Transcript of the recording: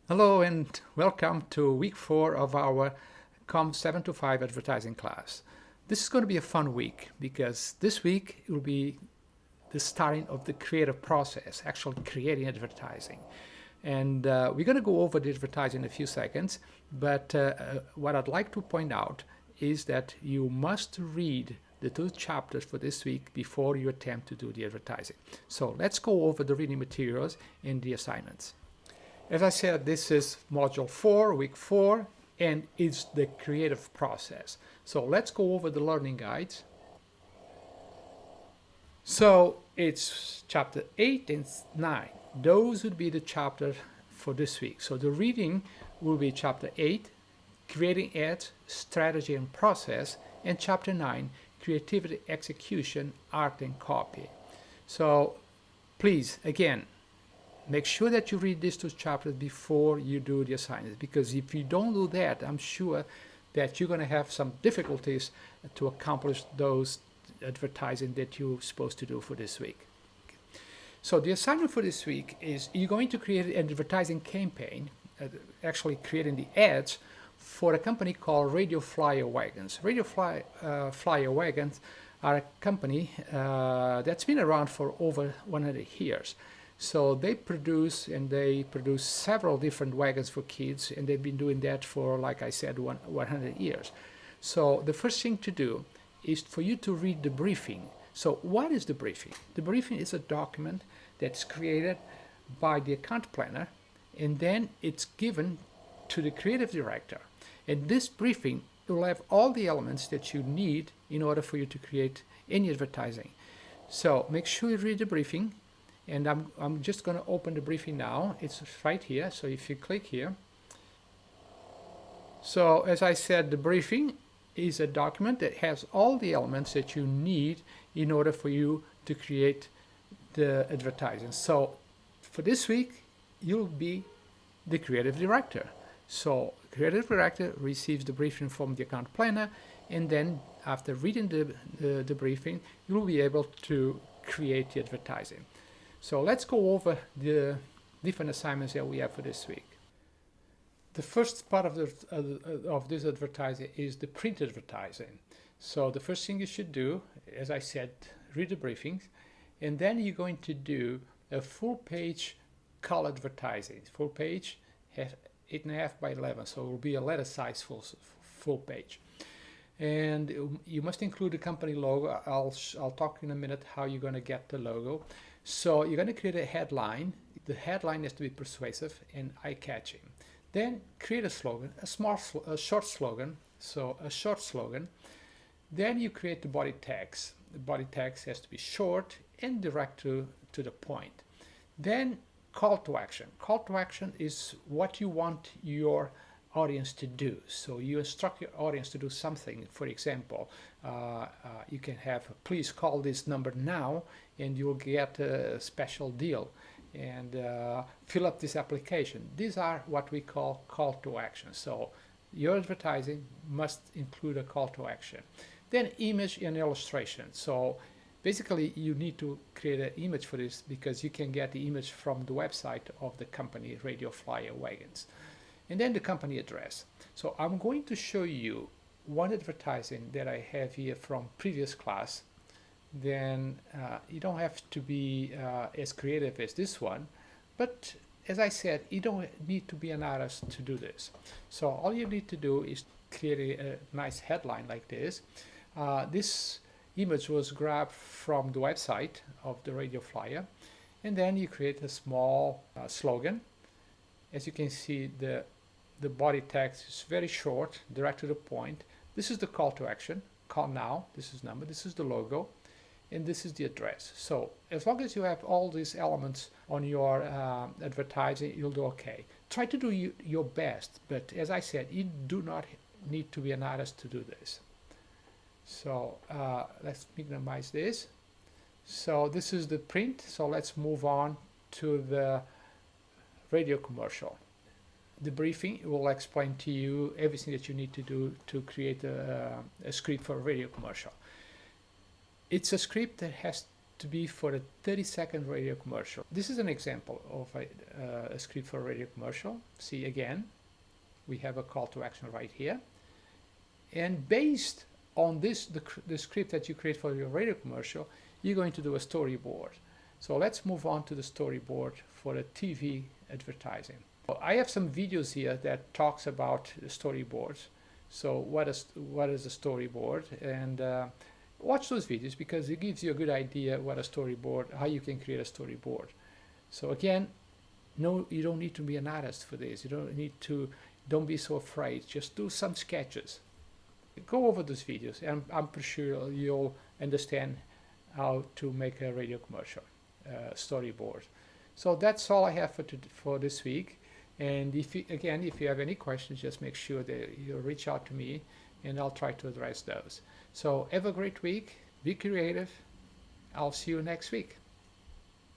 Hello and welcome to week 4 of our COM 7 to 5 advertising class. This is going to be a fun week because this week will be the starting of the creative process, actually creating advertising. And we're going to go over the advertising in a few seconds, but what I'd like to point out is that you must read the 2 chapters for this week before you attempt to do the advertising. So let's go over the reading materials and the assignments. As I said, this is module 4, week 4, and it's the creative process. So let's go over the learning guides. So it's chapter 8 and 9. Those would be the chapters for this week. So the reading will be chapter 8, creating ads, strategy and process, and chapter 9, creativity, execution, art and copy. So please, again, make sure that you read these 2 chapters before you do the assignments, because if you don't do that, I'm sure that you're going to have some difficulties to accomplish those advertising that you're supposed to do for this week. So the assignment for this week is you're going to create an advertising campaign, actually creating the ads for a company called Radio Flyer Wagons. Radio Flyer Wagons are a company that's been around for over 100 years. So they produce several different wagons for kids, and they've been doing that for, like I said, 100 years. So the first thing to do is for you to read the briefing. So what is the briefing? The briefing is a document that's created by the account planner, and then it's given to the creative director. And this briefing will have all the elements that you need in order for you to create any advertising. So make sure you read the briefing. And I'm just going to open the briefing now. It's right here. So if you click here. So as I said, the briefing is a document that has all the elements that you need in order for you to create the advertising. So for this week, you'll be the creative director. So creative director receives the briefing from the account planner, and then after reading the briefing, you'll be able to create the advertising. So let's go over the different assignments that we have for this week. The first part of this advertising is the print advertising. So the first thing you should do, as I said, read the briefings, and then you're going to do a full page color advertising. Full page has 8.5 by 11, so it will be a letter size full page. And you must include the company logo. I'll talk in a minute how you're going to get the logo. So you're going to create a headline. The headline has to be persuasive and eye-catching. Then create a slogan, a short slogan. So a short slogan. Then you create the body text. The body text has to be short and direct to the point. Then call to action. Call to action is what you want your audience to do. So you instruct your audience to do something. For example, you can have, please call this number now and you'll get a special deal, and fill up this application. These are what we call to action. So your advertising must include a call to action. Then image and illustration. So basically you need to create an image for this, because you can get the image from the website of the company Radio Flyer Wagons. And then the company address. So I'm going to show you one advertising that I have here from previous class. Then you don't have to be as creative as this one, but as I said, you don't need to be an artist to do this. So all you need to do is create a nice headline like this. This image was grabbed from the website of the Radio Flyer, and then you create a small slogan. As you can see, the body text is very short, direct to the point. This is the call to action. Call now. This is number. This is the logo. And this is the address. So as long as you have all these elements on your advertising, you'll do okay. Try to do your best, but as I said, you do not need to be an artist to do this. So let's minimize this. So this is the print. So let's move on to the radio commercial. The briefing will explain to you everything that you need to do to create a script for a radio commercial. It's a script that has to be for a 30-second radio commercial. This is an example of a script for a radio commercial. See, again, we have a call to action right here. And based on this, the script that you create for your radio commercial, you're going to do a storyboard. So let's move on to the storyboard for a TV advertising. I have some videos here that talks about storyboards. So what is a storyboard? And watch those videos because it gives you a good idea what a storyboard, how you can create a storyboard. So again, no, you don't need to be an artist for this. Don't be so afraid. Just do some sketches. Go over those videos, and I'm pretty sure you'll understand how to make a radio commercial storyboard. So that's all I have for this week. And if you have any questions, just make sure that you reach out to me, and I'll try to address those. So have a great week. Be creative. I'll see you next week.